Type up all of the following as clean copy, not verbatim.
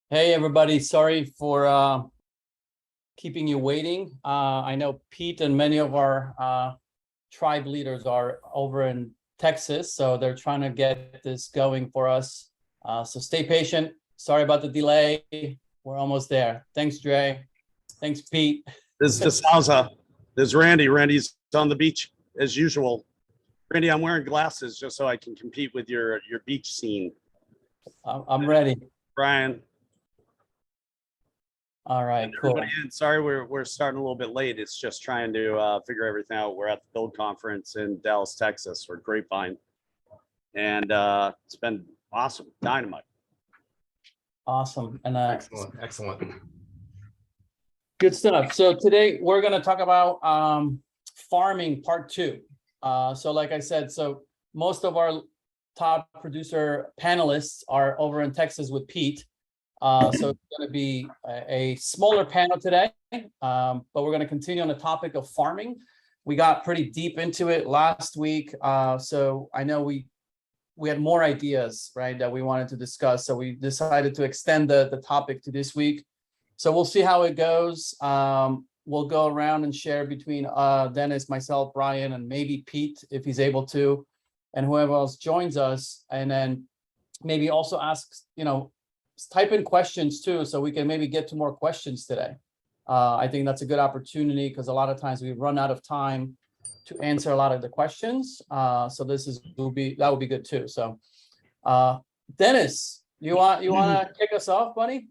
Hey, everybody. Sorry for keeping you waiting. I know Pete and many of our tribe leaders are over in Texas, so they're trying to get this going for us. So stay patient. Sorry about the delay. We're almost there. Thanks, Dre. Thanks, Pete. This is DeSalza. There's Randy. Randy's on the beach as usual. Randy, I'm wearing glasses just so I can compete with your beach scene. I'm ready. Brian. All right, cool. Sorry, we're starting a little bit late. It's just trying to figure everything out. We're at the Build Conference in Dallas, Texas. We're Grapevine, and it's been awesome, dynamite. Awesome, and excellent. Good stuff. So today we're going to talk about farming part 2. So like I said, so most of our top producer panelists are over in Texas with Pete. So it's going to be a smaller panel today, but we're going to continue on the topic of farming. We got pretty deep into it last week. So I know we had more ideas, right, that we wanted to discuss. So we decided to extend the topic to this week. So we'll see how it goes. We'll go around and share between Dennis, myself, Brian, and maybe Pete, if he's able to, and whoever else joins us. And then maybe also ask, type in questions too, so we can maybe get to more questions today. I think that's a good opportunity because a lot of times we run out of time to answer a lot of the questions. So that will be good too. So Dennis, you want to kick us off, buddy?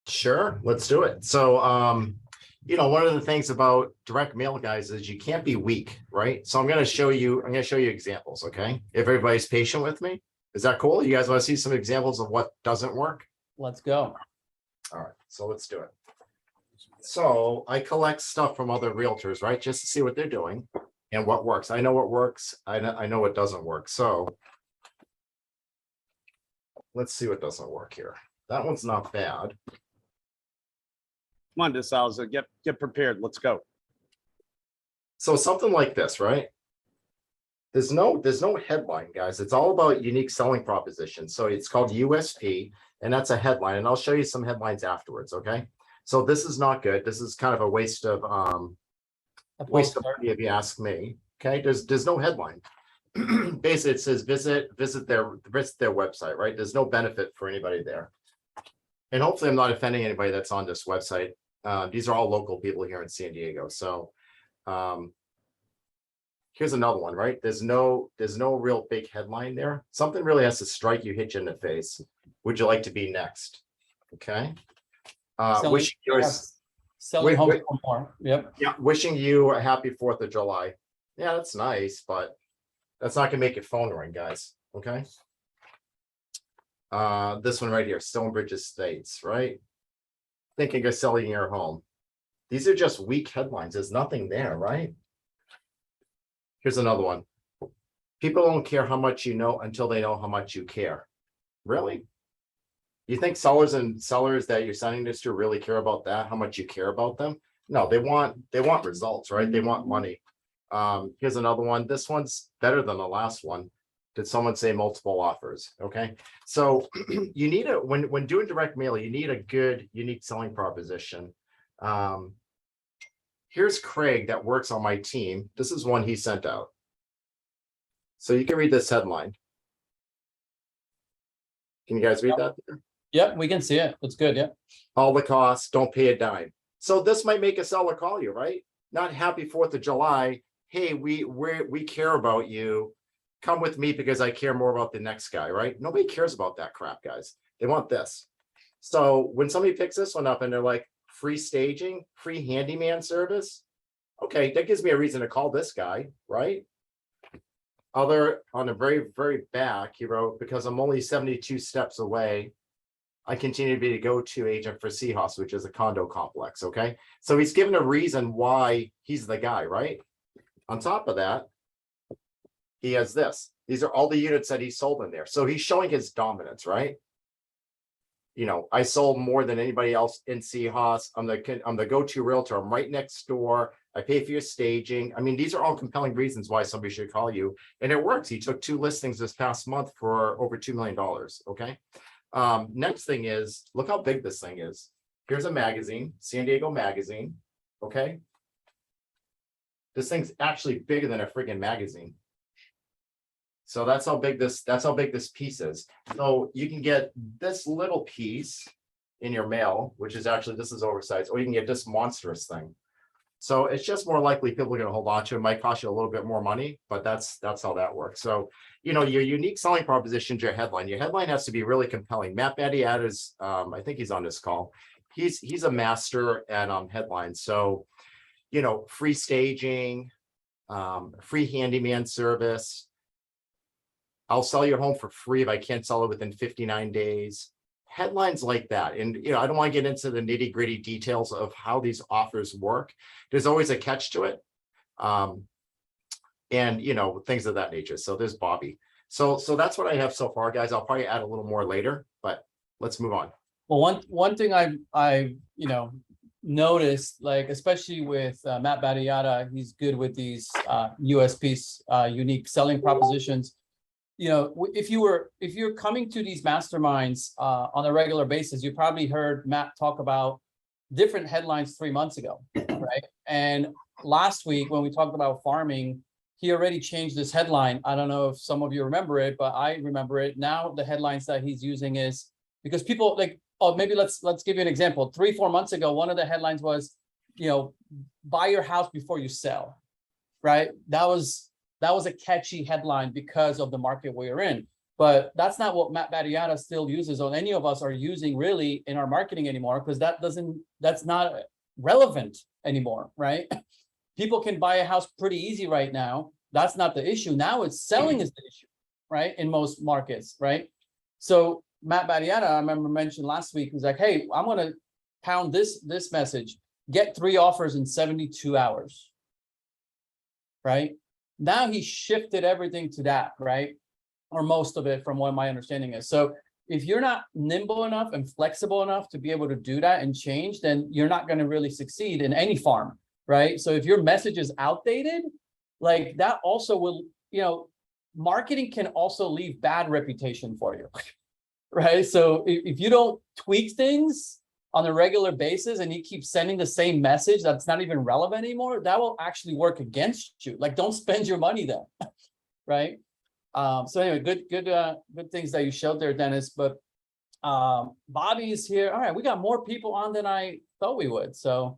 Sure, let's do it. So one of the things about direct mail, guys, is you can't be weak, right? So I'm going to show you examples, okay? If everybody's patient with me. Is that cool? You guys want to see some examples of what doesn't work? Let's go. All right, so let's do it. So I collect stuff from other realtors, right? Just to see what they're doing and what works. I know what works. I know what doesn't work. So let's see what doesn't work here. That one's not bad. Come on, DeSalza, get prepared. Let's go. So something like this, right? There's no headline, guys. It's all about unique selling proposition. So it's called USP, and that's a headline. And I'll show you some headlines afterwards. Okay. So this is not good. This is kind of a waste of money if you ask me. Okay. There's no headline. Basically, it says visit their website, right? There's no benefit for anybody there. And hopefully I'm not offending anybody that's on this website. These are all local people here in San Diego. So here's another one, right? There's no real big headline there. Something really has to strike you, hit you in the face. Would you like to be next? Okay. Wishing home for more. Yep. Yeah, wishing you a happy 4th of July. Yeah, that's nice, but that's not gonna make your phone ring, guys. Okay. This one right here, Stonebridge Estates, right? Thinking of selling your home. These are just weak headlines. There's nothing there, right? Here's another one. People don't care how much you know until they know how much you care. Really? You think sellers that you're sending this to really care about that? How much you care about them? No, they want results, right? They want money. Here's another one. This one's better than the last one. Did someone say multiple offers? Okay. So you need when doing direct mail, you need a good, unique selling proposition. Here's Craig that works on my team. This is one he sent out. So you can read this headline. Can you guys read that? Yep, we can see it. It's good. Yeah. All the costs, don't pay a dime. So this might make a seller call you, right? Not happy 4th of July. Hey, we care about you. Come with me because I care more about the next guy, right? Nobody cares about that crap, guys. They want this. So when somebody picks this one up and they're like, free staging, free handyman service. Okay, that gives me a reason to call this guy, right? On the very, very back, he wrote, because I'm only 72 steps away, I continue to be the go-to agent for Seahawks, which is a condo complex, okay? So he's given a reason why he's the guy, right? On top of that, he has this. These are all the units that he sold in there. So he's showing his dominance, right? I sold more than anybody else in Seahawks. I'm the go-to realtor. I'm right next door. I pay for your staging. I mean, these are all compelling reasons why somebody should call you. And it works. He took 2 listings this past month for over $2 million. Okay. Next thing is, look how big this thing is. Here's a magazine, San Diego Magazine, okay? This thing's actually bigger than a friggin' magazine. So that's how big this piece is. So you can get this little piece in your mail, which is actually, this is oversized, or you can get this monstrous thing. So it's just more likely people are going to hold on to it. It might cost you a little bit more money, but that's how that works. So, you know, your unique selling proposition to your headline. Your headline has to be really compelling. Matt Battiata's, I think he's on this call. He's a master at headlines. So, you know, free staging, free handyman service. I'll sell your home for free if I can't sell it within 59 days. Headlines like that. And, you know, I don't want to get into the nitty gritty details of how these offers work. There's always a catch to it. And, you know, things of that nature. So there's Bobby. So that's what I have so far, guys. I'll probably add a little more later, but let's move on. Well, one thing I you know, noticed, like, especially with Matt Battiata, he's good with these USPs, unique selling propositions. You know, if you're coming to these masterminds on a regular basis, you probably heard Matt talk about different headlines 3 months ago, right? And last week when we talked about farming, he already changed this headline. I don't know if some of you remember it, but I remember it. Now the headlines that he's using is because people like, oh, maybe let's give you an example. 3-4 months ago, one of the headlines was, you know, buy your house before you sell, right? That was a catchy headline because of the market we're in. But that's not what Matt Battiata still uses, or any of us are using really in our marketing anymore, because that's not relevant anymore, right? People can buy a house pretty easy right now. That's not the issue. Now it's selling is the issue, right? In most markets, right? So Matt Battiata, I remember mentioned last week, was like, hey, I'm gonna pound this message, get 3 offers in 72 hours, right? Now he shifted everything to that, right? Or most of it from what my understanding is. So if you're not nimble enough and flexible enough to be able to do that and change, then you're not going to really succeed in any farm, right? So if your message is outdated, like that also will, you know, marketing can also leave bad reputation for you, right? So if you don't tweak things on a regular basis and you keep sending the same message that's not even relevant anymore, that will actually work against you. Like, don't spend your money then, right? So anyway, good things that you showed there, Dennis. But Bobby's here. All right, we got more people on than I thought we would. So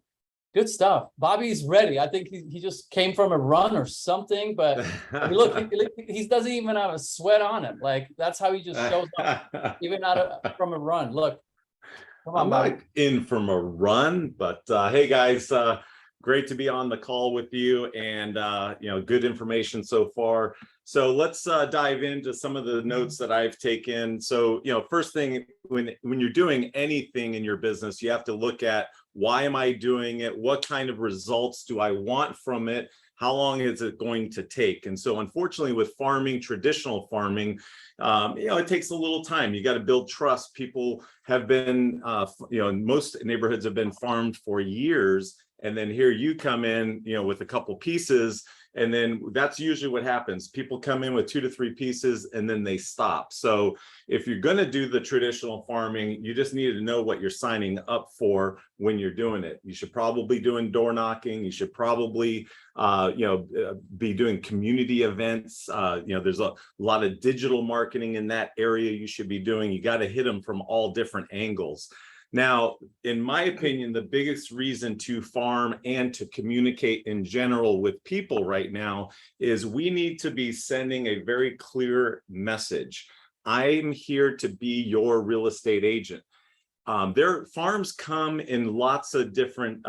good stuff. Bobby's ready. I think he just came from a run or something. But look, he doesn't even have a sweat on him. Like, that's how he just shows up, even from a run. Look. Come on, I'm Bobby. not in from a run, but hey guys, great to be on the call with you, and you know, good information so far. So let's dive into some of the notes that I've taken. So, you know, first thing, when you're doing anything in your business, you have to look at, why am I doing it? What kind of results do I want from it? How long is it going to take? And so unfortunately with farming, traditional farming, you know, it takes a little time. You got to build trust. People have been, you know, most neighborhoods have been farmed for years. And then here you come in, you know, with a couple pieces. And then that's usually what happens. People come in with 2 to 3 pieces and then they stop. So if you're going to do the traditional farming, you just need to know what you're signing up for when you're doing it. You should probably be doing door knocking. You should probably, you know, be doing community events. You know, there's a lot of digital marketing in that area you should be doing. You got to hit them from all different angles. Now, in my opinion, the biggest reason to farm and to communicate in general with people right now is we need to be sending a very clear message. I'm here to be your real estate agent. Their farms come in lots of different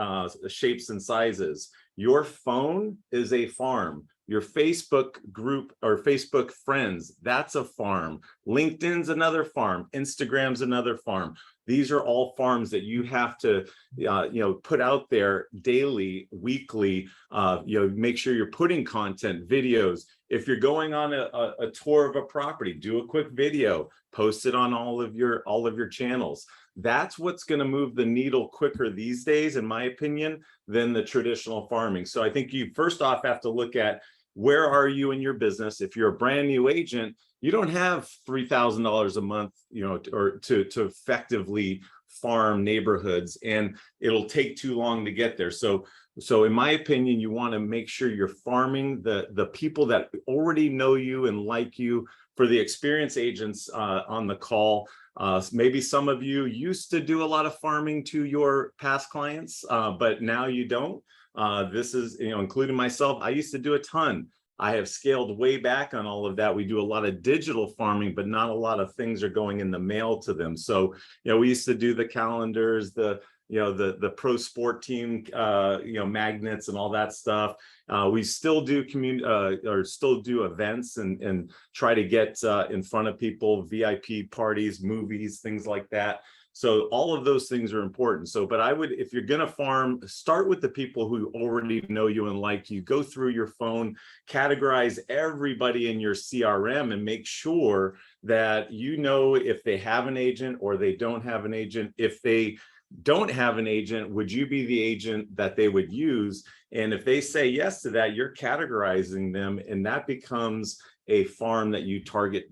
shapes and sizes. Your phone is a farm. Your Facebook group or Facebook friends, that's a farm. LinkedIn's another farm. Instagram's another farm. These are all farms that you have to, you know, put out there daily, weekly. You know, make sure you're putting content, videos. If you're going on a tour of a property, do a quick video, post it on all of your channels. That's what's going to move the needle quicker these days, in my opinion, than the traditional farming. So I think you first off have to look at, where are you in your business? If you're a brand new agent, you don't have $3,000 a month, or to effectively farm neighborhoods, and it'll take too long to get there. So in my opinion, you want to make sure you're farming the people that already know you and like you. For the experienced agents on the call, maybe some of you used to do a lot of farming to your past clients, but now you don't. This is, including myself, I used to do a ton. I have scaled way back on all of that. We do a lot of digital farming, but not a lot of things are going in the mail to them. So, we used to do the calendars, the pro sport team, magnets and all that stuff. We still do still do events and try to get in front of people, VIP parties, movies, things like that. So all of those things are important. So, but I would, if you're going to farm, start with the people who already know you and like you. Go through your phone, categorize everybody in your CRM, and make sure that if they have an agent or they don't have an agent. If they don't have an agent, would you be the agent that they would use? And if they say yes to that, you're categorizing them, and that becomes a farm that you target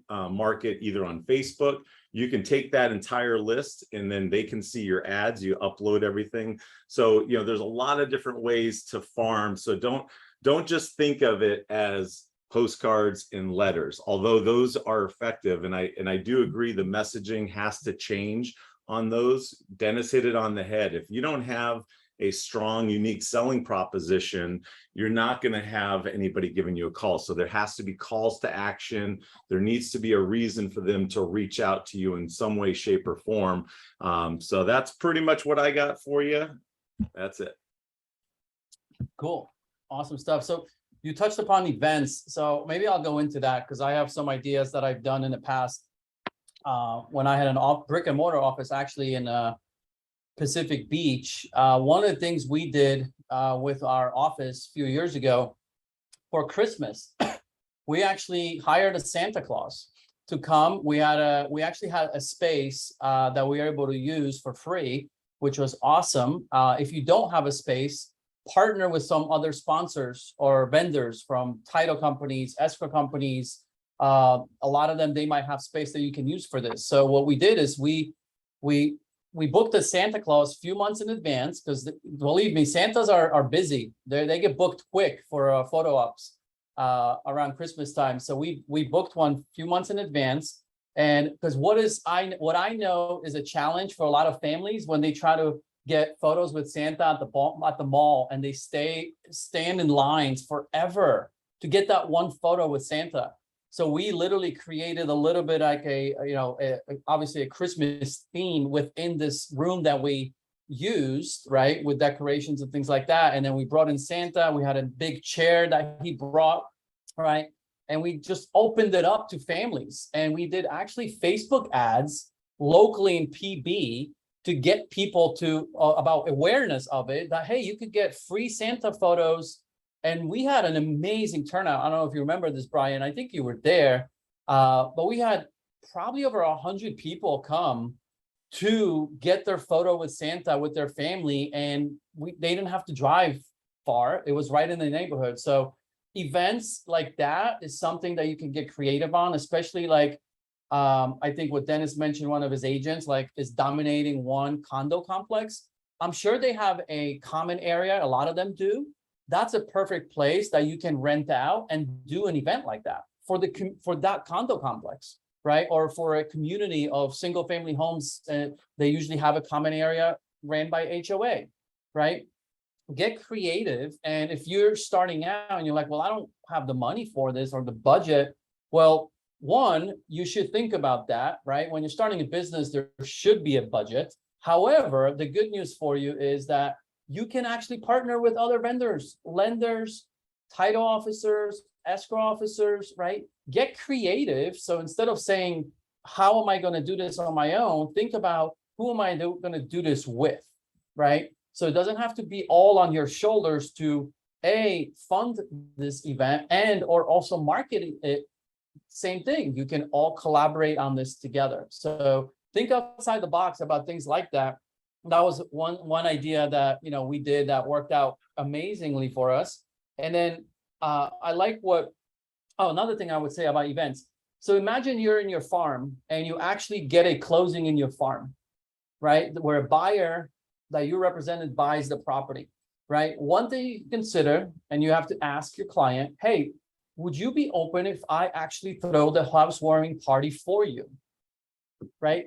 market either on Facebook. You can take that entire list and then they can see your ads. You upload everything. So, there's a lot of different ways to farm. So don't just think of it as postcards and letters, although those are effective. And I do agree the messaging has to change on those. Dennis hit it on the head. If you don't have a strong, unique selling proposition, you're not going to have anybody giving you a call. So there has to be calls to action. There needs to be a reason for them to reach out to you in some way, shape, or form. So that's pretty much what I got for you. That's it. Cool. Awesome stuff. So you touched upon events. So maybe I'll go into that because I have some ideas that I've done in the past. When I had an brick and mortar office actually in Pacific Beach, one of the things we did with our office a few years ago for Christmas, we actually hired a Santa Claus to come. We actually had a space that we were able to use for free, which was awesome. If you don't have a space, partner with some other sponsors or vendors from title companies, escrow companies. A lot of them, they might have space that you can use for this. So what we did is we booked a Santa Claus a few months in advance because believe me, Santas are busy. They get booked quick for photo ops around Christmas time. So we booked one a few months in advance. And because what I know is a challenge for a lot of families when they try to get photos with Santa at the mall and they stand in lines forever to get that one photo with Santa. So we literally created a little bit like obviously a Christmas theme within this room that we used, right, with decorations and things like that. And then we brought in Santa. We had a big chair that he brought, right? And we just opened it up to families. And we did actually Facebook ads locally in PB to get people to about awareness of it, that, hey, you could get free Santa photos. And we had an amazing turnout. I don't know if you remember this, Brian. I think you were there. But we had probably over 100 people come to get their photo with Santa with their family. And they didn't have to drive far. It was right in the neighborhood. So events like that is something that you can get creative on, especially like, I think what Dennis mentioned, one of his agents, like, is dominating one condo complex. I'm sure they have a common area. A lot of them do. That's a perfect place that you can rent out and do an event like that for that condo complex, right? Or for a community of single family homes. They usually have a common area ran by HOA, right? Get creative. And if you're starting out and you're like, well, I don't have the money for this or the budget. Well, one, you should think about that, right? When you're starting a business, there should be a budget. However, the good news for you is that you can actually partner with other vendors, lenders, title officers, escrow officers, right? Get creative. So instead of saying, how am I going to do this on my own? Think about, who am I going to do this with, right? So it doesn't have to be all on your shoulders to fund this event and or also market it. Same thing. You can all collaborate on this together. So think outside the box about things like that. That was one idea that we did that worked out amazingly for us. And then I like what, oh, another thing I would say about events. So imagine you're in your farm and you actually get a closing in your farm, right? Where a buyer that you represented buys the property, right? One thing you consider, and you have to ask your client, hey, would you be open if I actually throw the housewarming party for you, right?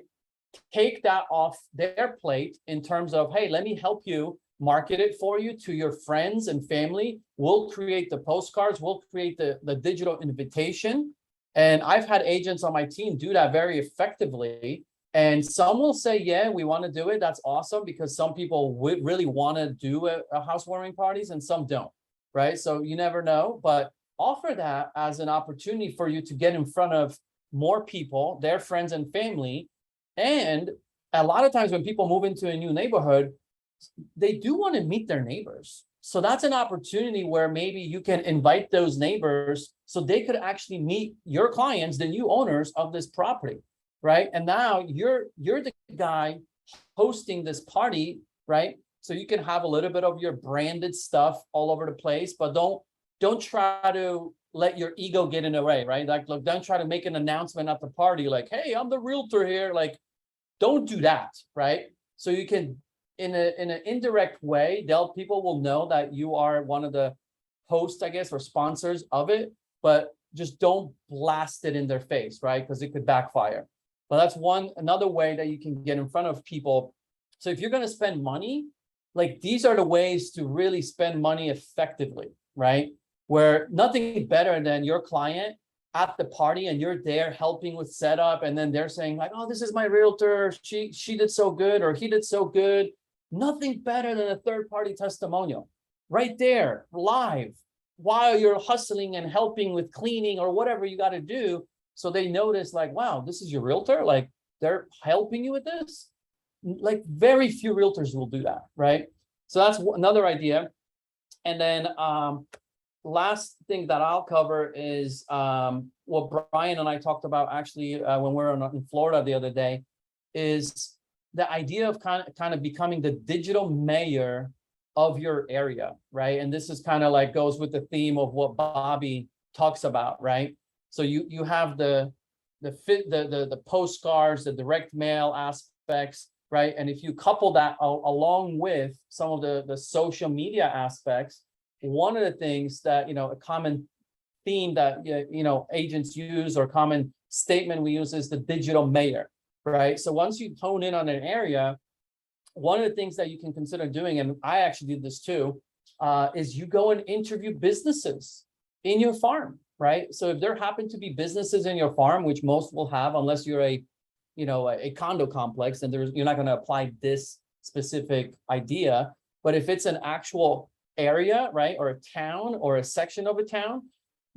Take that off their plate in terms of, hey, let me help you market it for you to your friends and family. We'll create the postcards, we'll create the digital invitation. And I've had agents on my team do that very effectively. And some will say, yeah, we want to do it. That's awesome, because some people would really want to do a housewarming parties and some don't, right? So you never know, but offer that as an opportunity for you to get in front of more people, their friends and family. And a lot of times when people move into a new neighborhood, they do want to meet their neighbors. So that's an opportunity where maybe you can invite those neighbors so they could actually meet your clients, the new owners of this property, right? And now you're the guy hosting this party, right? So you can have a little bit of your branded stuff all over the place, but don't try to let your ego get in the way, right? Like, look, don't try to make an announcement at the party like, hey, I'm the realtor here. Like, don't do that, right? So you can, in an indirect way, people will know that you are one of the hosts, I guess, or sponsors of it, but just don't blast it in their face, right? Because it could backfire. But that's another way that you can get in front of people. So if you're going to spend money, like, these are the ways to really spend money effectively, right? Where nothing better than your client at the party and you're there helping with setup, and then they're saying like, oh, this is my realtor, she did so good, or he did so good. Nothing better than a third-party testimonial right there, live, while you're hustling and helping with cleaning or whatever you got to do. So they notice like, wow, this is your realtor, like they're helping you with this. Like, very few realtors will do that, right? So that's another idea. And then last thing that I'll cover is what Brian and I talked about actually when we were in Florida the other day, is the idea of kind of becoming the digital mayor of your area, right? And this is kind of like goes with the theme of what Bobby talks about, right? So you have the postcards, the direct mail aspects, right? And if you couple that along with some of the social media aspects, one of the things that, a common theme that, agents use, or common statement we use, is the digital mayor, right? So once you hone in on an area, one of the things that you can consider doing, and I actually did this too, is you go and interview businesses in your farm, right? So if there happen to be businesses in your farm, which most will have, unless you're a condo complex, and you're not going to apply this specific idea. But if it's an actual area, right, or a town or a section of a town,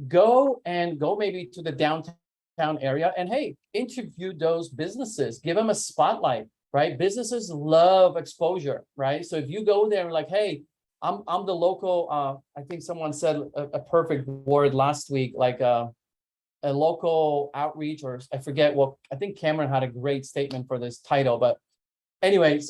go maybe to the downtown area and, hey, interview those businesses, give them a spotlight, right? Businesses love exposure, right? So if you go there and like, hey, I'm the local, I think someone said a perfect word last week, like a local outreach, or I forget what, I think Cameron had a great statement for this title, but anyway,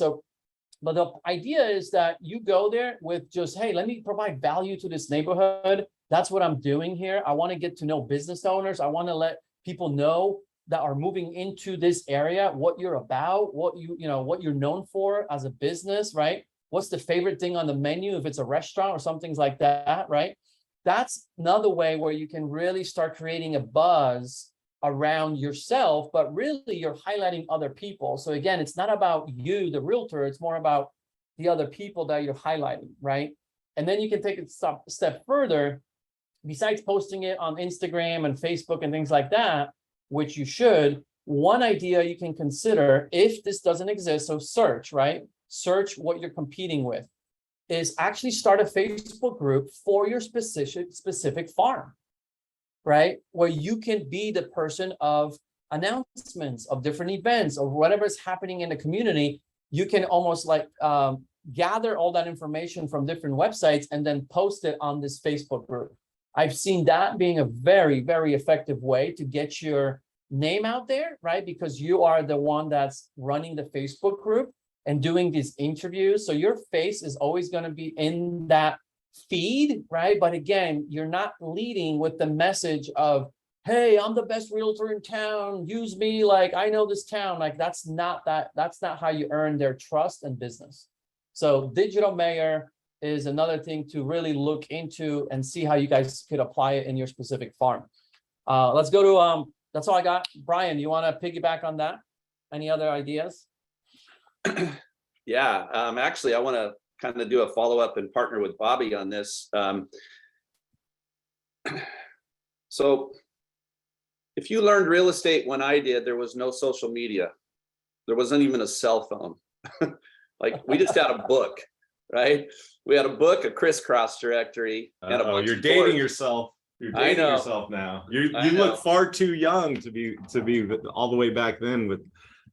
but the idea is that you go there with just, hey, let me provide value to this neighborhood. That's what I'm doing here. I want to get to know business owners. I want to let people know that are moving into this area, what you're about, what you're known for as a business, right? What's the favorite thing on the menu if it's a restaurant or some things like that, right? That's another way where you can really start creating a buzz around yourself, but really you're highlighting other people. So again, it's not about you, the realtor, it's more about the other people that you're highlighting, right? And then you can take it a step further. Besides posting it on Instagram and Facebook and things like that, which you should, one idea you can consider, if this doesn't exist, so search, right? Search what you're competing with, is actually start a Facebook group for your specific farm, right? Where you can be the person of announcements of different events or whatever is happening in the community. You can almost like gather all that information from different websites and then post it on this Facebook group. I've seen that being a very, very effective way to get your name out there, right? Because you are the one that's running the Facebook group and doing these interviews. So your face is always going to be in that feed, right? But again, you're not leading with the message of, hey, I'm the best realtor in town. Use me, like I know this town. Like that's not how you earn their trust and business. So digital mayor is another thing to really look into and see how you guys could apply it in your specific farm. Let's go to that's all I got. Brian, you want to piggyback on that? Any other ideas? Yeah, actually, I want to kind of do a follow-up and partner with Bobby on this. So if you learned real estate when I did, there was no social media. There wasn't even a cell phone. Like we just had a book, right? We had a book, a crisscross directory, and a bunch You're of dating doors. yourself. You're I dating know. yourself now. You I know. look far too young to be all the way back then with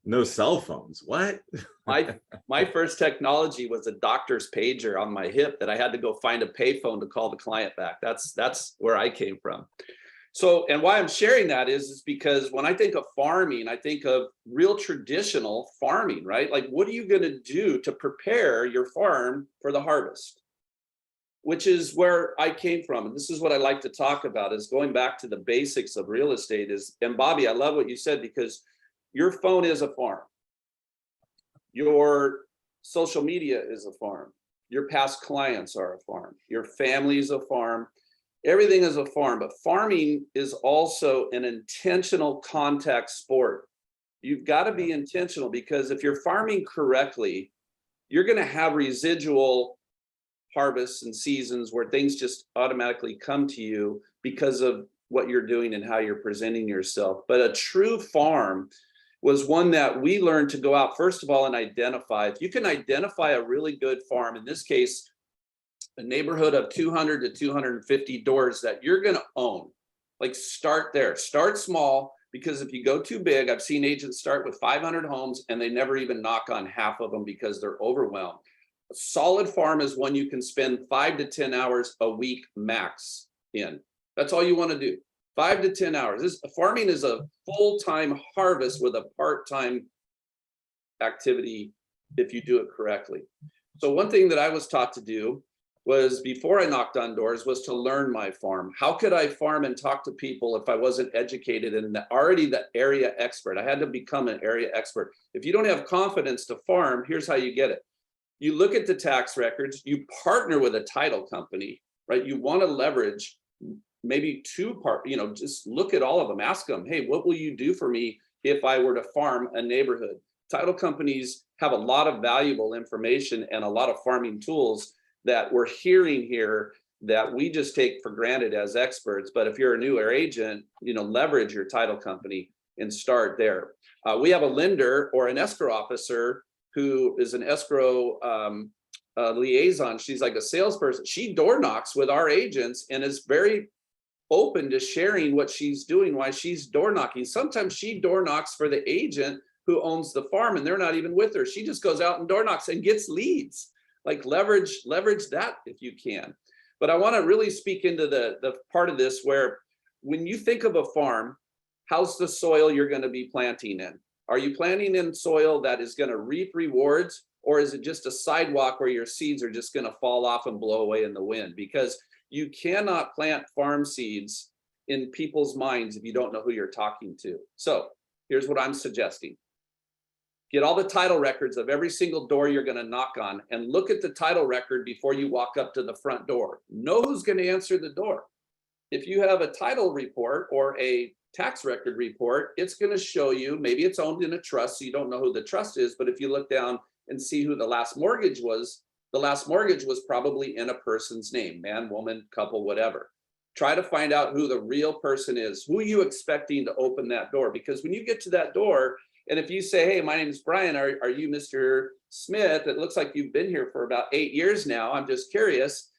no cell phones. What? My first technology was a doctor's pager on my hip that I had to go find a payphone to call the client back. That's where I came from. So, and why I'm sharing that is because when I think of farming, I think of real traditional farming, right? Like, what are you going to do to prepare your farm for the harvest? Which is where I came from. And this is what I like to talk about, is going back to the basics of real estate is, and Bobby, I love what you said, because your phone is a farm. Your social media is a farm. Your past clients are a farm. Your family is a farm. Everything is a farm, but farming is also an intentional contact sport. You've got to be intentional, because if you're farming correctly, you're going to have residual harvests and seasons where things just automatically come to you because of what you're doing and how you're presenting yourself. But a true farm was one that we learned to go out, first of all, and identify. If you can identify a really good farm, in this case, a neighborhood of 200 to 250 doors that you're going to own, like start there, start small, because if you go too big, I've seen agents start with 500 homes and they never even knock on half of them because they're overwhelmed. A solid farm is one you can spend 5 to 10 hours a week max in. That's all you want to do. 5 to 10 hours. Farming is a full-time harvest with a part-time activity if you do it correctly. So one thing that I was taught to do was, before I knocked on doors, was to learn my farm. How could I farm and talk to people if I wasn't educated and already the area expert? I had to become an area expert. If you don't have confidence to farm, here's how you get it. You look at the tax records, you partner with a title company, right? You want to leverage maybe just look at all of them, ask them, hey, what will you do for me if I were to farm a neighborhood? Title companies have a lot of valuable information and a lot of farming tools that we're hearing here that we just take for granted as experts. But if you're a newer agent, leverage your title company and start there. We have a lender or an escrow officer who is an escrow liaison. She's like a salesperson. She door knocks with our agents and is very open to sharing what she's doing, why she's door knocking. Sometimes she door knocks for the agent who owns the farm and they're not even with her. She just goes out and door knocks and gets leads. Like leverage that if you can. But I want to really speak into the part of this where when you think of a farm, how's the soil you're going to be planting in? Are you planting in soil that is going to reap rewards, or is it just a sidewalk where your seeds are just going to fall off and blow away in the wind? Because you cannot plant farm seeds in people's minds if you don't know who you're talking to. So here's what I'm suggesting. Get all the title records of every single door you're going to knock on and look at the title record before you walk up to the front door. Know who's going to answer the door. If you have a title report or a tax record report, it's going to show you, maybe it's owned in a trust, so you don't know who the trust is, but if you look down and see who the last mortgage was probably in a person's name, man, woman, couple, whatever. Try to find out who the real person is. Who are you expecting to open that door? Because when you get to that door, and if you say, hey, my name is Brian, are you Mr. Smith? It looks like you've been here for about 8 years now. I'm just curious.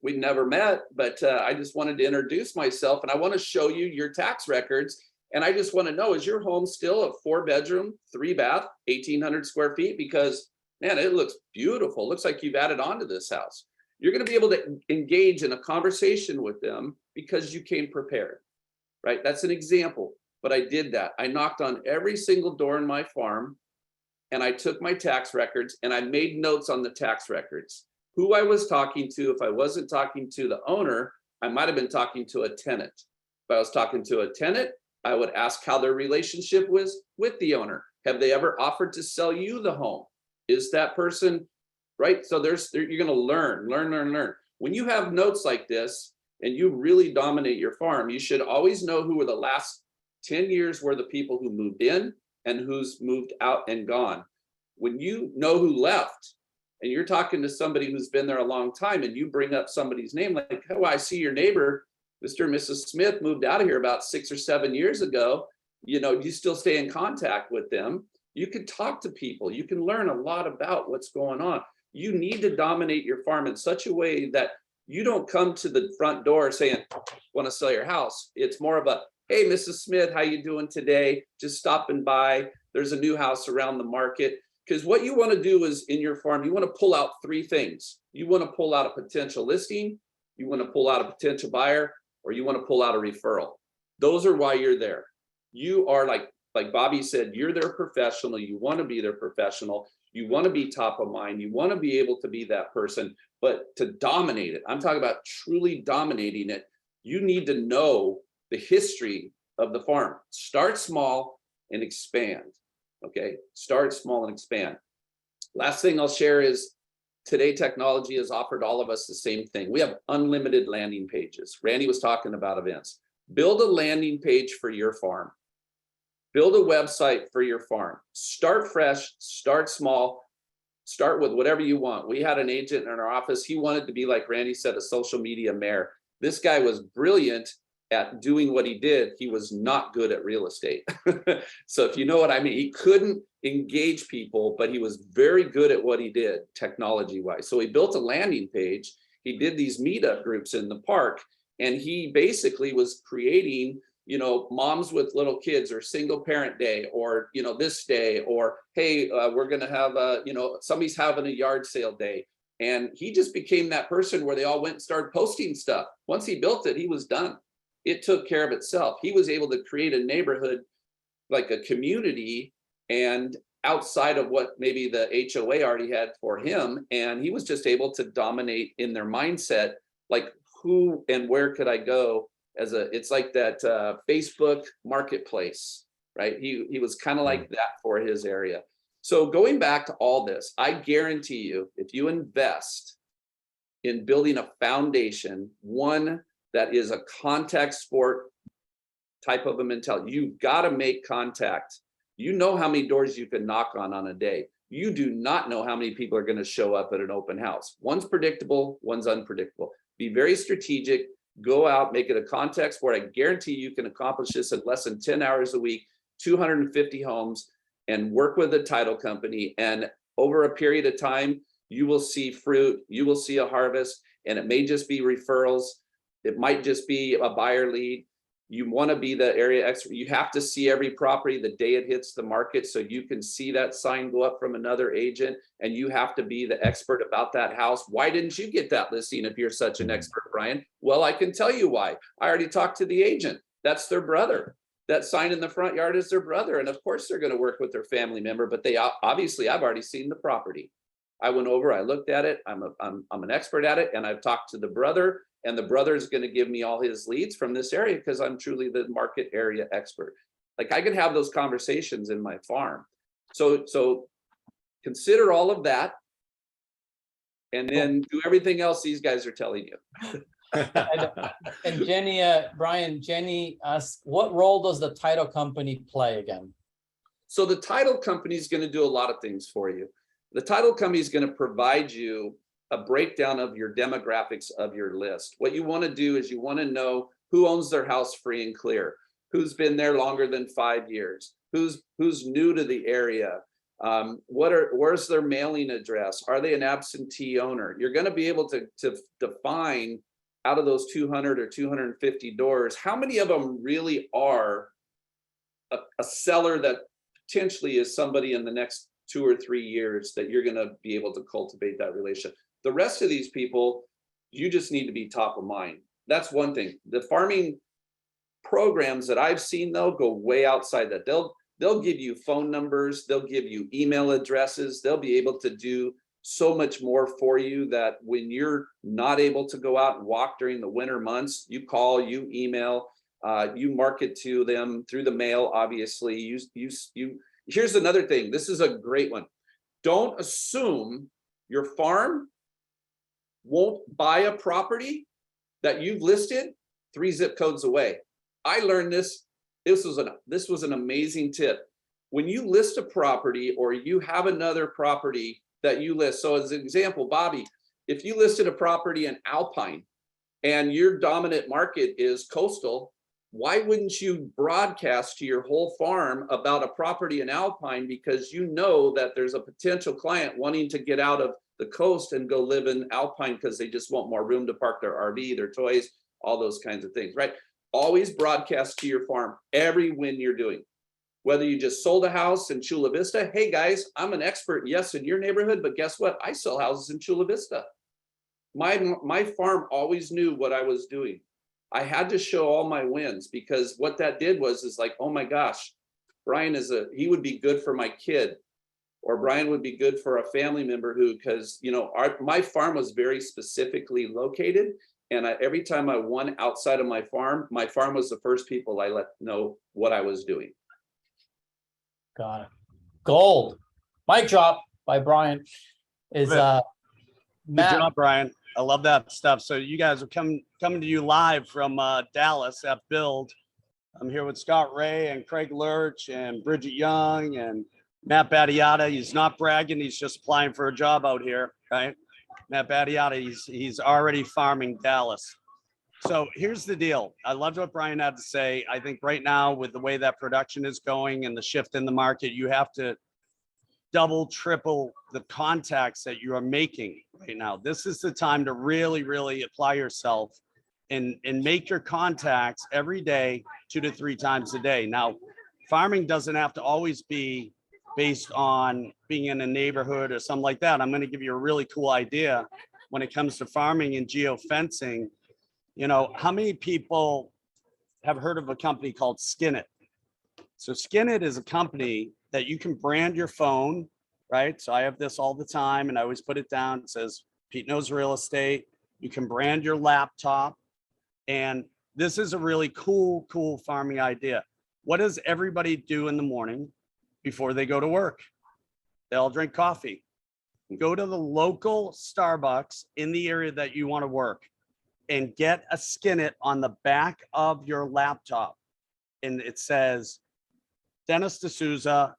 We've never met, but I just wanted to introduce myself and I want to show you your tax records. And I just want to know, is your home still a 4-bedroom, 3-bath, 1,800 square feet? Because, man, it looks beautiful. It looks like you've added on to this house. You're going to be able to engage in a conversation with them because you came prepared, right? That's an example. But I did that. I knocked on every single door in my farm and I took my tax records and I made notes on the tax records. who I was talking to. If I wasn't talking to the owner, I might have been talking to a tenant. If I was talking to a tenant, I would ask how their relationship was with the owner. Have they ever offered to sell you the home? Is that person, right? So you're going to learn. When you have notes like this and you really dominate your farm, you should always know who were the last 10 years were the people who moved in and who's moved out and gone. When you know who left and you're talking to somebody who's been there a long time and you bring up somebody's name, like, oh, I see your neighbor, Mr. and Mrs. Smith moved out of here about 6 or 7 years ago. You know, you still stay in contact with them. You can talk to people. You can learn a lot about what's going on. You need to dominate your farm in such a way that you don't come to the front door saying, want to sell your house. It's more of a, hey, Mrs. Smith, how you doing today? Just stopping by. There's a new house around the market. Because what you want to do is in your farm, you want to pull out 3 things. You want to pull out a potential listing, you want to pull out a potential buyer, or you want to pull out a referral. Those are why you're there. You are like Bobby said, you're their professional. You want to be their professional. You want to be top of mind. You want to be able to be that person, but to dominate it, I'm talking about truly dominating it. You need to know the history of the farm. Start small and expand. Okay, start small and expand. Last thing I'll share is today technology has offered all of us the same thing. We have unlimited landing pages. Randy was talking about events. Build a landing page for your farm. Build a website for your farm. Start fresh, start small, start with whatever you want. We had an agent in our office. He wanted to be, like Randy said, a social media mayor. This guy was brilliant at doing what he did. He was not good at real estate. So if you know what I mean, he couldn't engage people, but he was very good at what he did technology wise. So he built a landing page. He did these meetup groups in the park, and he basically was creating, you know, moms with little kids or single parent day, or, you know, this day, or, hey, we're going to have a, you know, somebody's having a yard sale day. And he just became that person where they all went and started posting stuff. Once he built it, he was done. It took care of itself. He was able to create a neighborhood, like a community, and outside of what maybe the HOA already had for him. And he was just able to dominate in their mindset, like who and where could I go as a, it's like that Facebook marketplace, right? He was kind of like that for his area. So going back to all this, I guarantee you, if you invest in building a foundation, one that is a contact sport type of a mentality, you've got to make contact. You know how many doors you can knock on a day. You do not know how many people are going to show up at an open house. One's predictable, one's unpredictable. Be very strategic. Go out, make it a contact sport. I guarantee you can accomplish this in less than 10 hours a week, 250 homes, and work with a title company. And over a period of time, you will see fruit, you will see a harvest, and it may just be referrals. It might just be a buyer lead. You want to be the area expert. You have to see every property the day it hits the market, so you can see that sign go up from another agent, and you have to be the expert about that house. Why didn't you get that listing if you're such an expert, Brian? Well, I can tell you why. I already talked to the agent. That's their brother. That sign in the front yard is their brother. And of course they're going to work with their family member, but they obviously, I've already seen the property. I went over, I looked at it. I'm an expert at it. And I've talked to the brother, and the brother is going to give me all his leads from this area because I'm truly the market area expert. Like, I can have those conversations in my farm. So consider all of that, and then do everything else these guys are telling you. And Jenny, Brian, Jenny asked, what role does the title company play again? So the title company is going to do a lot of things for you. The title company is going to provide you a breakdown of your demographics of your list. What you want to do is you want to know who owns their house free and clear, who's been there longer than 5 years, who's new to the area, where's their mailing address, are they an absentee owner? You're going to be able to define out of those 200 or 250 doors, how many of them really are a seller that potentially is somebody in the next 2 or 3 years that you're going to be able to cultivate that relationship. The rest of these people, you just need to be top of mind. That's one thing. The farming programs that I've seen, though, go way outside that. They'll give you phone numbers, they'll give you email addresses, they'll be able to do so much more for you that when you're not able to go out and walk during the winter months, you call, you email, you market to them through the mail, obviously. Here's another thing. This is a great one. Don't assume your farm won't buy a property that you've listed 3 zip codes away. I learned this. This was an amazing tip. When you list a property or you have another property that you list. So as an example, Bobby, if you listed a property in Alpine and your dominant market is coastal, why wouldn't you broadcast to your whole farm about a property in Alpine, because you know that there's a potential client wanting to get out of the coast and go live in Alpine because they just want more room to park their RV, their toys, all those kinds of things, right? Always broadcast to your farm every win you're doing. Whether you just sold a house in Chula Vista, hey guys, I'm an expert, yes, in your neighborhood, but guess what? I sell houses in Chula Vista. My farm always knew what I was doing. I had to show all my wins, because what that did is like, oh my gosh, Brian he would be good for my kid, or Brian would be good for a family member because my farm was very specifically located. And every time I won outside of my farm was the first people I let know what I was doing. Got it. Gold. Mic drop by Brian is Good Matt. job, Brian. I love that stuff. So you guys are coming to you live from Dallas at Build. I'm here with Scott Ray and Craig Lurch and Bridget Young and Matt Battiata. He's not bragging. He's just applying for a job out here, right? Matt Battiata, he's already farming Dallas. So here's the deal. I loved what Brian had to say. I think right now, with the way that production is going and the shift in the market, you have to double, triple the contacts that you are making right now. This is the time to really, really apply yourself and make your contacts every day, 2 to 3 times a day. Now, farming doesn't have to always be based on being in a neighborhood or something like that. I'm going to give you a really cool idea when it comes to farming and geofencing. How many people have heard of a company called Skin It? So Skin It is a company that you can brand your phone, right? So I have this all the time and I always put it down. It says Pete Knows Real Estate. You can brand your laptop. And this is a really cool farming idea. What does everybody do in the morning before they go to work? They all drink coffee. Go to the local Starbucks in the area that you want to work and get a Skin It on the back of your laptop. And it says, Dennis D'Souza,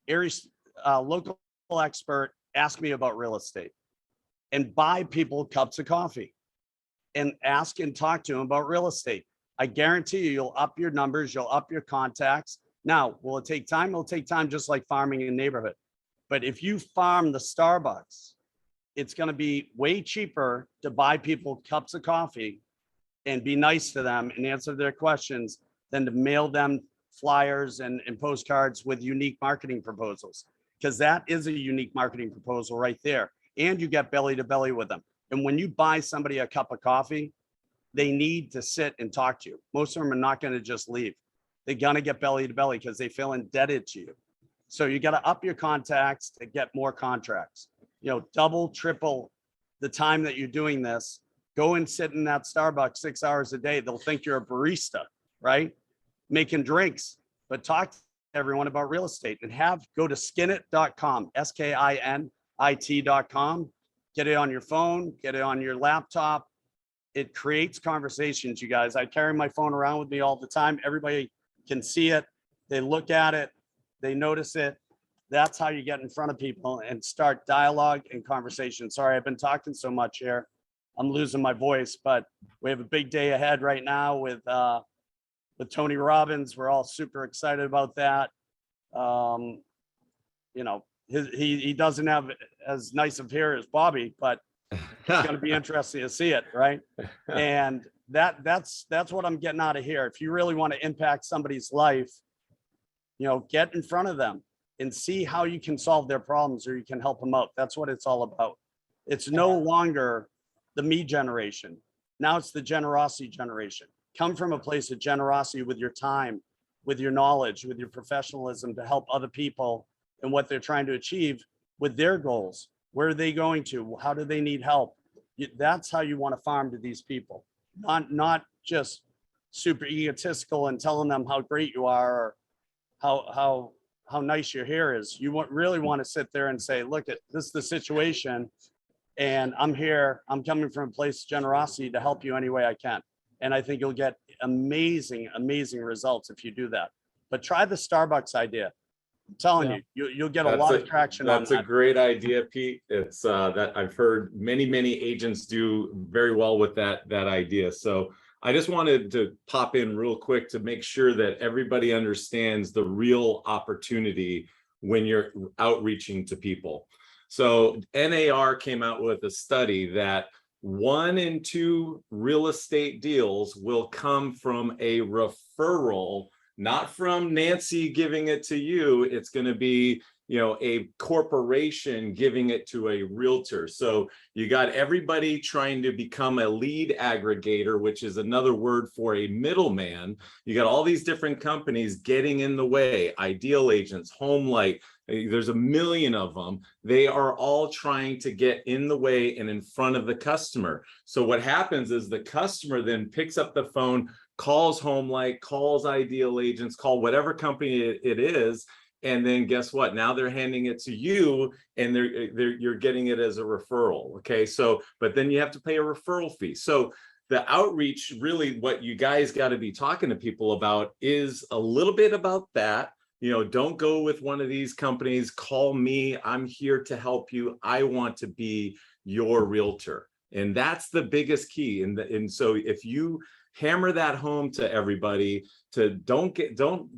Aries, local expert, ask me about real estate. And buy people cups of coffee and ask and talk to them about real estate. I guarantee you'll up your numbers, you'll up your contacts. Now, will it take time? It'll take time, just like farming in a neighborhood. But if you farm the Starbucks, it's going to be way cheaper to buy people cups of coffee and be nice to them and answer their questions than to mail them flyers and postcards with unique marketing proposals, because that is a unique marketing proposal right there. And you get belly to belly with them. And when you buy somebody a cup of coffee, they need to sit and talk to you. Most of them are not going to just leave. They're going to get belly to belly because they feel indebted to you. So you got to up your contacts to get more contracts. Double, triple the time that you're doing this. Go and sit in that Starbucks 6 hours a day. They'll think you're a barista, right? Making drinks, but talk to everyone about real estate and go to skinit.com, SKINIT.com. Get it on your phone, get it on your laptop. It creates conversations, you guys. I carry my phone around with me all the time. Everybody can see it. They look at it. They notice it. That's how you get in front of people and start dialogue and conversation. Sorry, I've been talking so much here. I'm losing my voice, but we have a big day ahead right now with Tony Robbins. We're all super excited about that. He doesn't have as nice of hair as Bobby, but it's going to be interesting to see it, right? And that's what I'm getting out of here. If you really want to impact somebody's life, get in front of them and see how you can solve their problems or you can help them out. That's what it's all about. It's no longer the me generation. Now it's the generosity generation. Come from a place of generosity with your time, with your knowledge, with your professionalism to help other people and what they're trying to achieve with their goals, Where are they going to? How do they need help? That's how you want to farm to these people, not just super egotistical and telling them how great you are or how nice your hair is. You really want to sit there and say, look, this is the situation, and I'm here. I'm coming from a place of generosity to help you any way I can. And I think you'll get amazing results if you do that. But try the Starbucks idea. I'm telling you'll get a lot of traction on that. That's a great idea, Pete. It's that I've heard many agents do very well with that idea. So I just wanted to pop in real quick to make sure that everybody understands the real opportunity when you're outreaching to people. So NAR came out with a study that 1 in 2 real estate deals will come from a referral, not from Nancy giving it to you. It's going to be, a corporation giving it to a realtor. So you got everybody trying to become a lead aggregator, which is another word for a middleman. You got all these different companies getting in the way, Ideal Agents, HomeLight, there's a million of them. They are all trying to get in the way and in front of the customer. So what happens is the customer then picks up the phone, calls HomeLight, calls Ideal Agents, call whatever company it is, and then guess what? Now they're handing it to you, and you're getting it as a referral. Okay, so but then you have to pay a referral fee. So the outreach, really, what you guys got to be talking to people about is a little bit about that. Don't go with one of these companies. Call me. I'm here to help you. I want to be your realtor, and that's the biggest key. And so if you hammer that home to everybody, to don't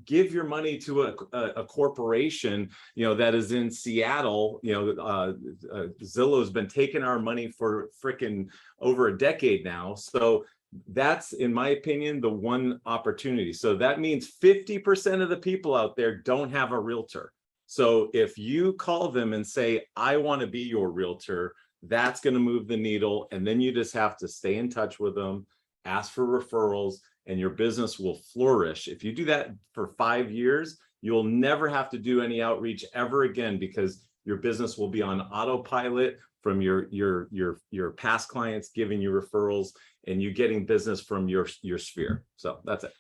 give your money to a corporation that is in Seattle. Zillow's been taking our money for freaking over a decade now. So that's, in my opinion, the one opportunity. So that means 50% of the people out there don't have a realtor. So if you call them and say, I want to be your realtor, that's going to move the needle. And then you just have to stay in touch with them, ask for referrals, and your business will flourish. If you do that for 5 years, you'll never have to do any outreach ever again, because your business will be on autopilot from your past clients giving you referrals, and you getting business from your sphere. So that's it.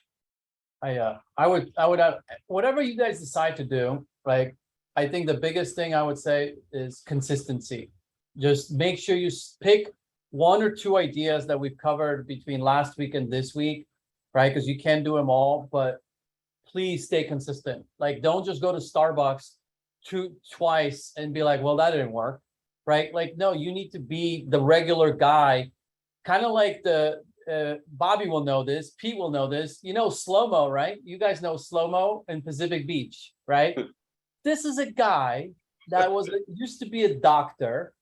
I would whatever you guys decide to do, like, I think the biggest thing I would say is consistency. Just make sure you pick 1 or 2 ideas that we've covered between last week and this week, right? Because you can't do them all, but please stay consistent. Like, don't just go to Starbucks twice and be like, well, that didn't work, right? Like, no, you need to be the regular guy, kind of like Bobby will know this, Pete will know this, Slow-Mo, right? You guys know Slow-Mo in Pacific Beach, right? This is a guy that used to be a doctor,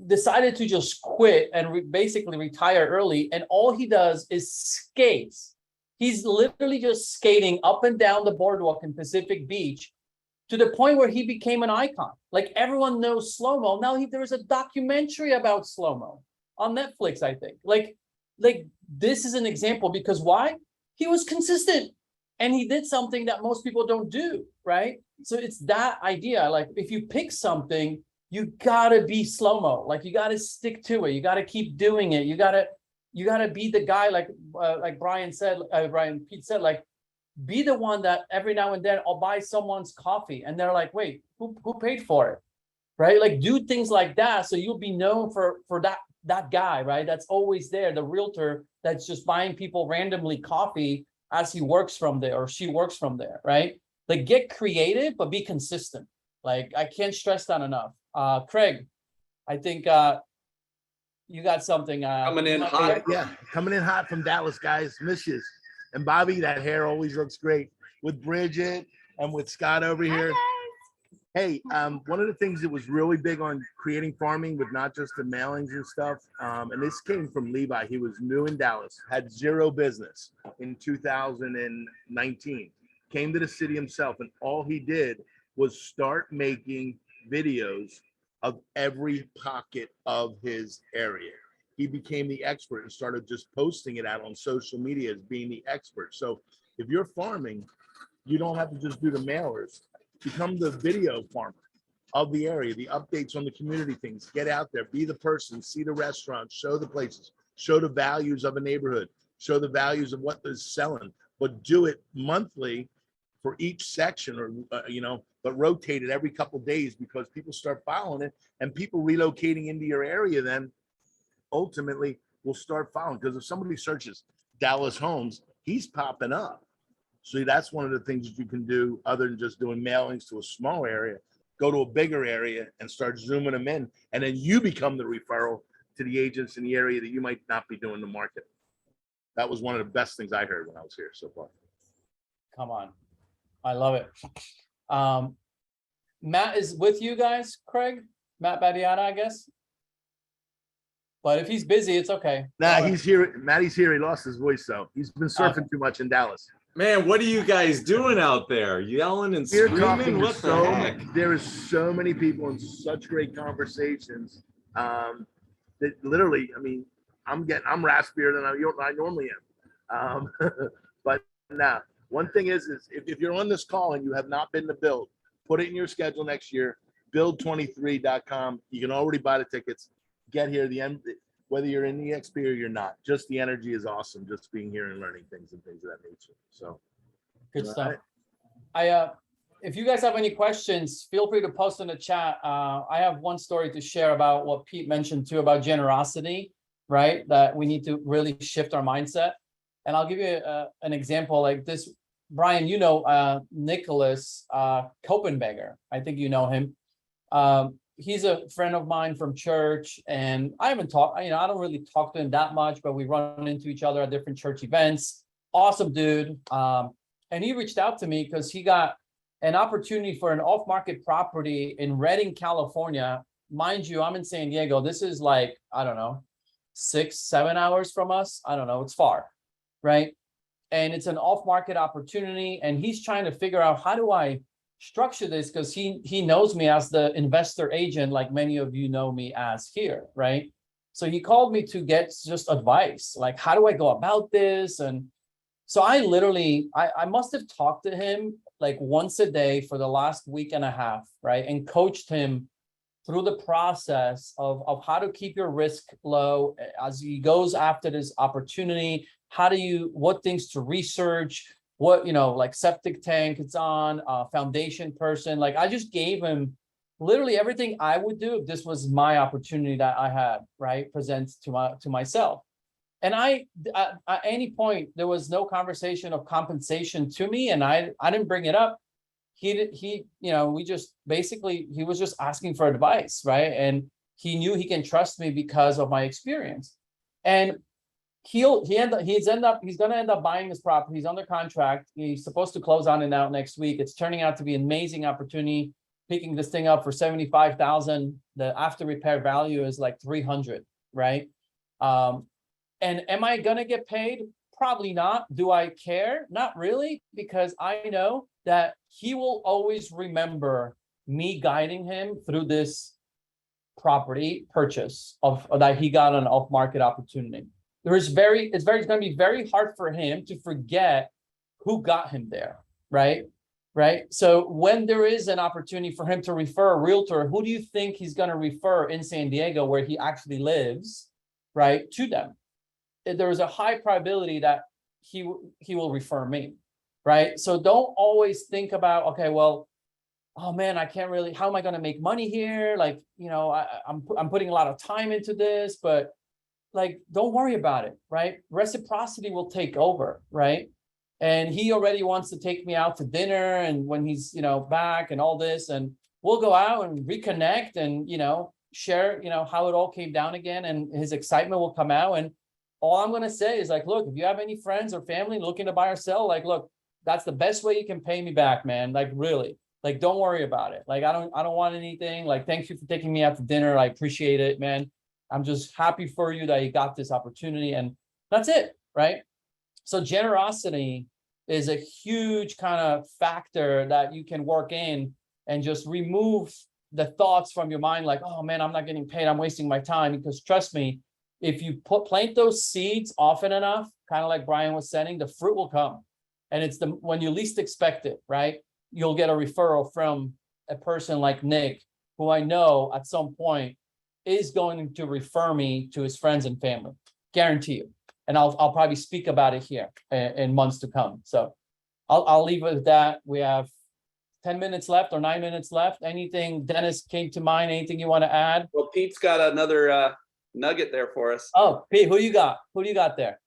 decided to just quit and basically retire early, and all he does is skates. He's literally just skating up and down the boardwalk in Pacific Beach to the point where he became an icon. Like, everyone knows Slow-Mo. Now there is a documentary about Slow-Mo on Netflix, I think. Like this is an example, because why? He was consistent and he did something that most people don't do, right? So it's that idea. Like, if you pick something, you gotta be Slow-Mo. Like, you gotta stick to it. You gotta keep doing it. You gotta be the guy, like Pete said, like, be the one that every now and then I'll buy someone's coffee and they're like, wait, who paid for it? Right? Like, do things like that, so you'll be known for that guy, right? That's always there, the realtor that's just buying people randomly coffee as he works from there or she works from there, right? Like, get creative, but be consistent. Like, I can't stress that enough. Craig, I think you got something Coming in hot. Yeah, coming in hot from Dallas, guys. Miss you. And Bobby, that hair always looks great. With Bridget and with Scott over here. Hey, one of the things that was really big on creating farming with not just the mailings and stuff, and this came from Levi. He was new in Dallas, had 0 business in 2019, came to the city himself, and all he did was start making videos of every pocket of his area. He became the expert and started just posting it out on social media as being the expert. So if you're farming, you don't have to just do the mailers. Become the video farmer. of the area, the updates on the community things. Get out there, be the person, see the restaurants, show the places, show the values of a neighborhood, show the values of what they're selling, but do it monthly for each section, or but rotate it every couple of days, because people start following it, and people relocating into your area then ultimately will start following. Because if somebody searches Dallas homes, he's popping up. So that's one of the things that you can do, other than just doing mailings to a small area. Go to a bigger area and start zooming them in, and then you become the referral to the agents in the area that you might not be doing the market. That was one of the best things I heard when I was here so far. Come on. I love it. Matt is with you guys, Craig? Matt Badiata, I guess. But if he's busy, it's okay. Nah, he's here. Matty's here. He lost his voice, though. He's been surfing too much in Dallas. Man, what are you guys doing out there? Yelling and We're screaming? talking What the heck? there is so many people and such great conversations. That literally, I mean, I'm raspier than I normally am. But now, one thing is if you're on this call and you have not been to Build, put it in your schedule next year. Build23.com. You can already buy the tickets. Get here. The end, whether you're in EXP or you're not, just the energy is awesome. Just being here and learning things and things of that nature. So Good stuff. If you guys have any questions, feel free to post in the chat. I have one story to share about what Pete mentioned too, about generosity, right? That we need to really shift our mindset. And I'll give you an example like this. Brian, Nicholas Kopenberger. I think you know him. He's a friend of mine from church, and I haven't talked, I don't really talk to him that much, but we run into each other at different church events. Awesome dude. And he reached out to me because he got an opportunity for an off-market property in Redding, California. Mind you, I'm in San Diego. This is like, I don't know, 6-7 hours from us. I don't know. It's far, right? And it's an off-market opportunity. And he's trying to figure out, how do I structure this? Because he knows me as the investor agent, like many of you know me as here, right? So he called me to get just advice, like, how do I go about this? And so I literally, I must have talked to him like once a day for the last week and a half, right? And coached him through the process of how to keep your risk low as he goes after this opportunity. What things to research, what, like septic tank it's on, foundation person. Like I just gave him literally everything I would do if this was my opportunity that I had, right? Present to myself. And at any point, there was no conversation of compensation to me, and I didn't bring it up. He we just basically, he was just asking for advice, right? And he knew he can trust me because of my experience. And he's gonna end up buying this property. He's under contract. He's supposed to close on it out next week. It's turning out to be an amazing opportunity. Picking this thing up for $75,000. The after repair value is like $300, right? And am I gonna get paid? Probably not. Do I care? Not really, because I know that he will always remember me guiding him through this property purchase that he got an off-market opportunity. It's going to be very hard for him to forget who got him there, right? So when there is an opportunity for him to refer a realtor, who do you think he's going to refer in San Diego, where he actually lives, right, to them? There is a high probability that he will refer me, right? So don't always think about, okay, well, oh man, I can't really, how am I going to make money here? Like, I'm putting a lot of time into this, but like, don't worry about it, right? Reciprocity will take over, right? And he already wants to take me out to dinner, and when he's, back and all this, and we'll go out and reconnect and, share, how it all came down again, and his excitement will come out. And all I'm going to say is like, look, if you have any friends or family looking to buy or sell, like, look, that's the best way you can pay me back, man. Like, really, like, don't worry about it. Like, I don't want anything. Like, thank you for taking me out to dinner. I appreciate it, man. I'm just happy for you that you got this opportunity, and that's it, right? So generosity is a huge kind of factor that you can work in and just remove the thoughts from your mind, like, oh man, I'm not getting paid, I'm wasting my time. Because trust me, if you plant those seeds often enough, kind of like Brian was saying, the fruit will come. And it's when you least expect it, right? You'll get a referral from a person like Nick who I know at some point is going to refer me to his friends and family, guarantee you. And I'll probably speak about it here in months to come. So I'll leave it at that. We have 10 minutes left or 9 minutes left. Anything, Dennis, came to mind? Anything you want to add? Well, Pete's got another nugget there for us. Oh, Pete, who you got? Who do you got there?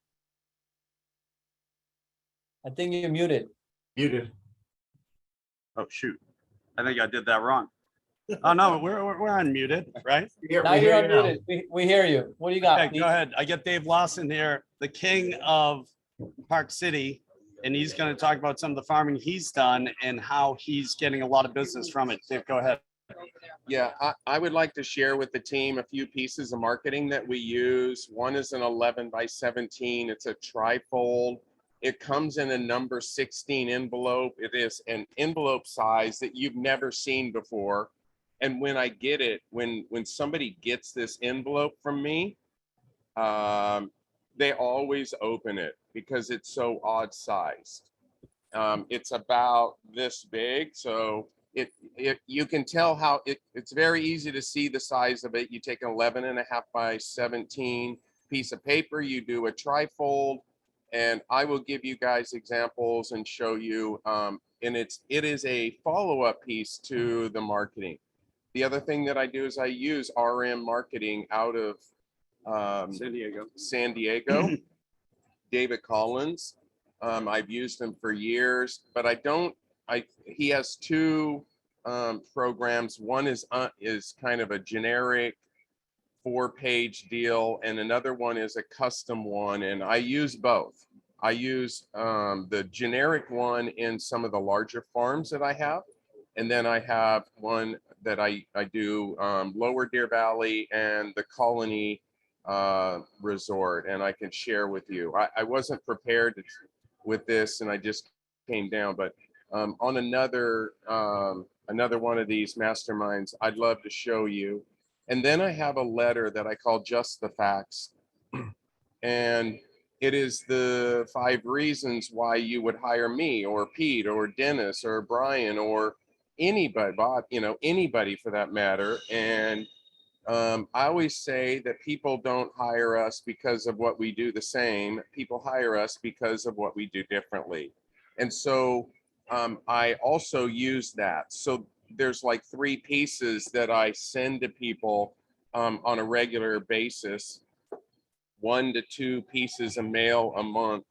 I think you're muted. Muted. Oh, shoot. I think I did that wrong. Oh, no, we're unmuted, right? Now you're unmuted. We hear you. What do you got, Okay, Pete? go ahead. I get Dave Lawson here, the king of Park City, and he's going to talk about some of the farming he's done and how he's getting a lot of business from it. Dave, go ahead. Yeah, I would like to share with the team a few pieces of marketing that we use. One is an 11 by 17. It's a trifold. It comes in a number 16 envelope. It is an envelope size that you've never seen before. And when I get it, when somebody gets this envelope from me, they always open it because it's so odd sized. It's about this big, so you can tell how it's very easy to see the size of it. You take an 11.5 by 17 piece of paper, you do a trifold, and I will give you guys examples and show you. And it is a follow-up piece to the marketing. The other thing that I do is I use RM marketing out of San Diego, David Collins. I've used him for years, but he has two programs. One is kind of a generic 4-page deal, and another one is a custom one. And I use both. I use the generic one in some of the larger farms that I have. And then I have one that I do Lower Deer Valley and the Colony Resort, and I can share with you. I wasn't prepared with this, and I just came down, but on another one of these masterminds, I'd love to show you. And then I have a letter that I call Just the Facts, and it is the 5 reasons why you would hire me or Pete or Dennis or Brian or anybody, Bob, anybody for that matter. And I always say that people don't hire us because of what we do the same. People hire us because of what we do differently. And so I also use that. So there's like 3 pieces that I send to people on a regular basis, 1 to 2 pieces of mail a month.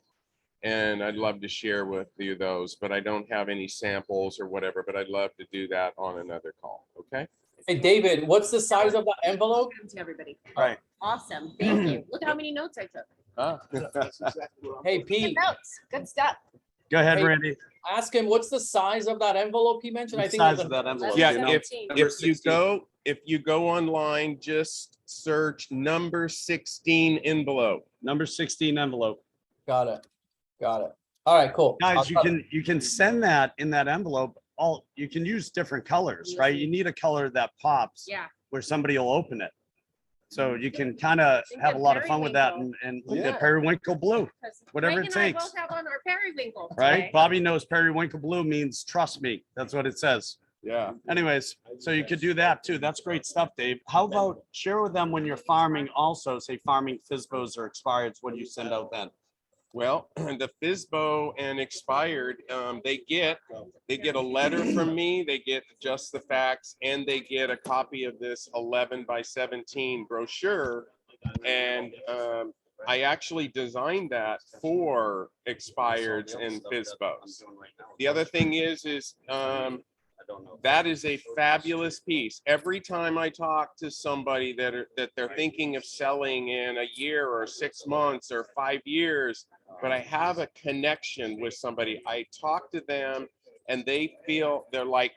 And I'd love to share with you those, but I don't have any samples or whatever, but I'd love to do that on another call. Okay. Hey, David, what's the size of the envelope? To everybody. Right. Awesome. Thank you. Look how many notes I took. Hey, Good Pete, notes. Good stuff. Go ahead, Hey, Randy. ask him, what's the size of that envelope he mentioned? I What think size there's of a- that envelope? Yeah, you know? if you go online, just search number 16 envelope. Number 16 envelope. Got it. Got it. All right, cool. I'll Guys, try- you can send that in that envelope. You can use different colors, right? You need a color that pops Yeah. where somebody will open it. So you can kind of Think have a of lot of fun with that periwinkle. and look Yeah. at periwinkle blue, 'Cause whatever Greg it and I takes. both have on our periwinkle right? today. Bobby knows periwinkle blue means trust me. That's what it says. Yeah. Anyways, so you could do that too. That's great stuff, Dave. How about share with them when you're farming also, say farming FSBOs or expireds, what do you send out then? Well, the FSBO and expired, they get a letter from me, they get Just the Facts, and they get a copy of this 11 by 17 brochure. And I actually designed that for expireds and FSBOs. The other thing is that is a fabulous piece. Every time I talk to somebody that they're thinking of selling in a year or 6 months or 5 years, but I have a connection with somebody, I talk to them and they feel they're like,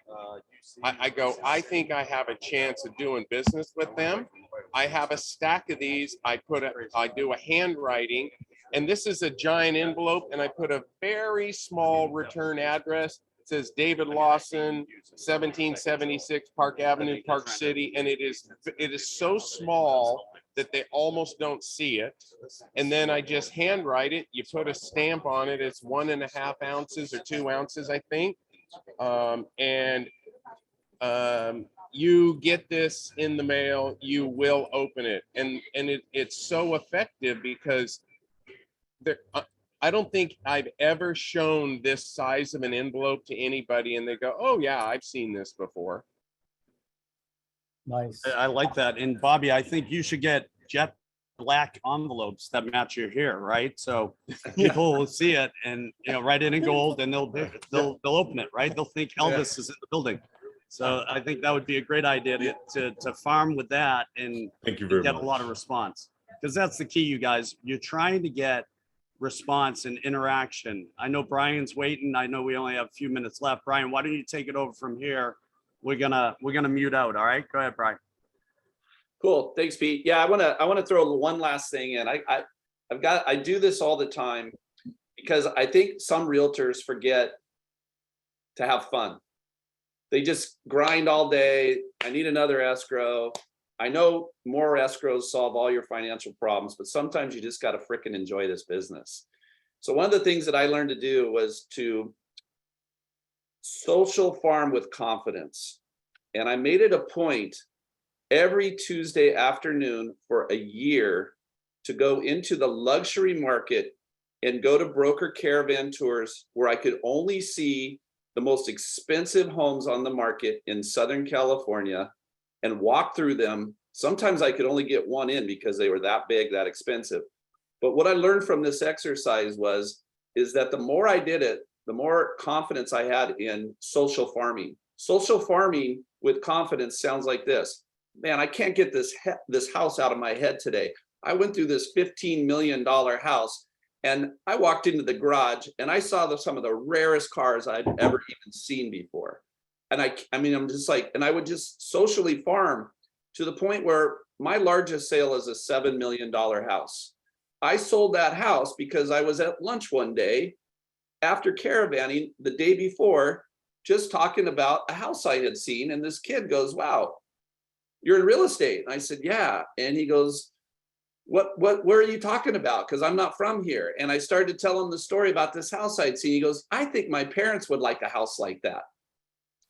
I go, I think I have a chance of doing business with them. I have a stack of these. I do a handwriting, and this is a giant envelope, and I put a very small return address. It says David Lawson, 1776 Park Avenue, Park City, and it is so small that they almost don't see it. And then I just handwrite it. You put a stamp on it. It's 1.5 ounces or 2 ounces, I think. you get this in the mail, you will open it. And it's so effective because there, I don't think I've ever shown this size of an envelope to anybody and they go, oh yeah, I've seen this before. Nice. I like that. And Bobby, I think you should get jet black envelopes that match your hair, right? So people will see it and, you know, write it in gold and they'll open it, right? They'll think Elvis is in the building. So I think that would be a great idea to farm with that and Thank you very get much. a lot of response. Because that's the key, you guys. You're trying to get response and interaction. I know Brian's waiting. I know we only have a few minutes left. Brian, why don't you take it over from here? We're gonna mute out. All right, go ahead, Brian. Cool. Thanks, Pete. Yeah, I want to throw one last thing in. I do this all the time because I think some realtors forget to have fun. They just grind all day. I need another escrow. I know more escrows solve all your financial problems, but sometimes you just got to frickin' enjoy this business. So one of the things that I learned to do was to social farm with confidence. And I made it a point every Tuesday afternoon for a year to go into the luxury market and go to broker caravan tours where I could only see the most expensive homes on the market in Southern California and walk through them. Sometimes I could only get one in because they were that big, that expensive. But what I learned from this exercise is that the more I did it, the more confidence I had in social farming. Social farming with confidence sounds like this. Man, I can't get this house out of my head today. I went through this $15 million house and I walked into the garage and I saw some of the rarest cars I'd ever even seen before. And I mean, I'm just like, and I would just socially farm to the point where my largest sale is a $7 million house. I sold that house because I was at lunch one day after caravanning the day before, just talking about a house I had seen. And this kid goes, wow, you're in real estate. And I said, yeah. And he goes, what are you talking about? Because I'm not from here. And I started to tell him the story about this house I'd seen. He goes, I think my parents would like a house like that.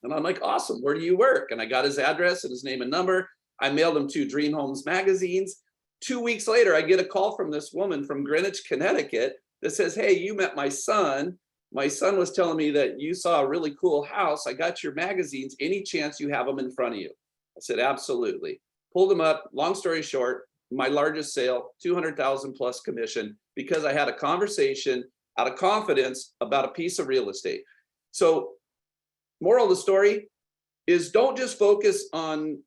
And I'm like, awesome, where do you work? And I got his address and his name and number. I mailed him 2 Dream Homes magazines. 2 weeks later, I get a call from this woman from Greenwich, Connecticut that says, hey, you met my son. My son was telling me that you saw a really cool house. I got your magazines. Any chance you have them in front of you? I said, absolutely. Pulled them up. Long story short, my largest sale, 200,000 plus commission, because I had a conversation out of confidence about a piece of real estate. So moral of the story is don't just focus on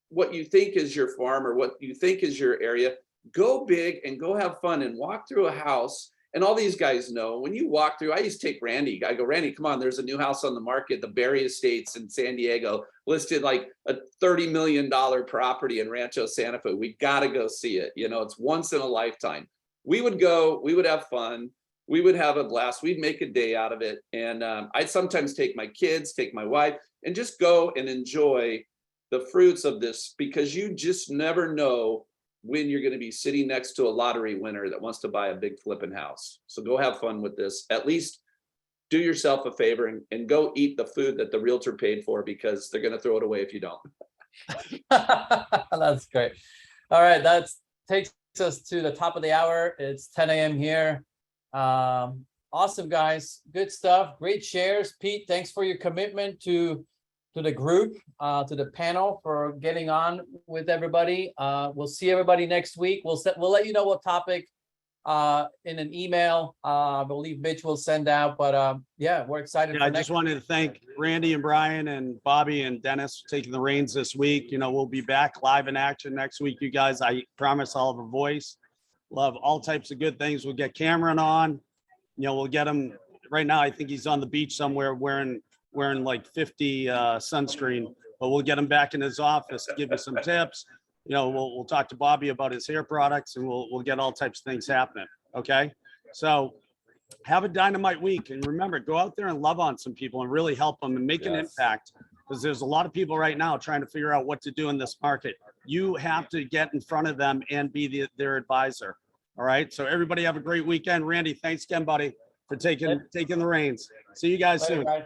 what you think is your farm or what you think is your area. Go big and go have fun and walk through a house. And all these guys know when you walk through, I used to take Randy. I go, Randy, come on, there's a new house on the market, the Berry Estates in San Diego, listed like a $30 million property in Rancho Santa Fe. We got to go see it. You know, it's once in a lifetime. We would go, we would have fun. We would have a blast. We'd make a day out of it. And I'd sometimes take my kids, take my wife, and just go and enjoy the fruits of this, because you just never know when you're going to be sitting next to a lottery winner that wants to buy a big flipping house. So go have fun with this. At least do yourself a favor and go eat the food that the realtor paid for, because they're going to throw it away if you don't. That's great. All right, that takes us to the top of the hour. It's 10 a.m. here. Awesome, guys. Good stuff. Great shares. Pete, thanks for your commitment to the group, to the panel, for getting on with everybody. We'll see everybody next week. We'll let you know what topic in an email. I believe Mitch will send out, but yeah, we're excited. Yeah, I just wanted to thank Randy and Brian and Bobby and Dennis for taking the reins this week. You know, we'll be back live in action next week, you guys. I promise I'll have a voice. We'll have all types of good things. We'll get Cameron on. You know, we'll get him right now. I think he's on the beach somewhere wearing like 50 sunscreen, but we'll get him back in his office to give you some tips. You know, we'll talk to Bobby about his hair products, and we'll get all types of things happening. Okay. So have a dynamite week. And remember, go out there and love on some people and really help them and make an impact, because there's a lot of people right now trying to figure out what to do in this market. You have to get in front of them and be their advisor. All right. So everybody have a great weekend. Randy, thanks again, buddy, for taking the reins. See you guys soon. Bye.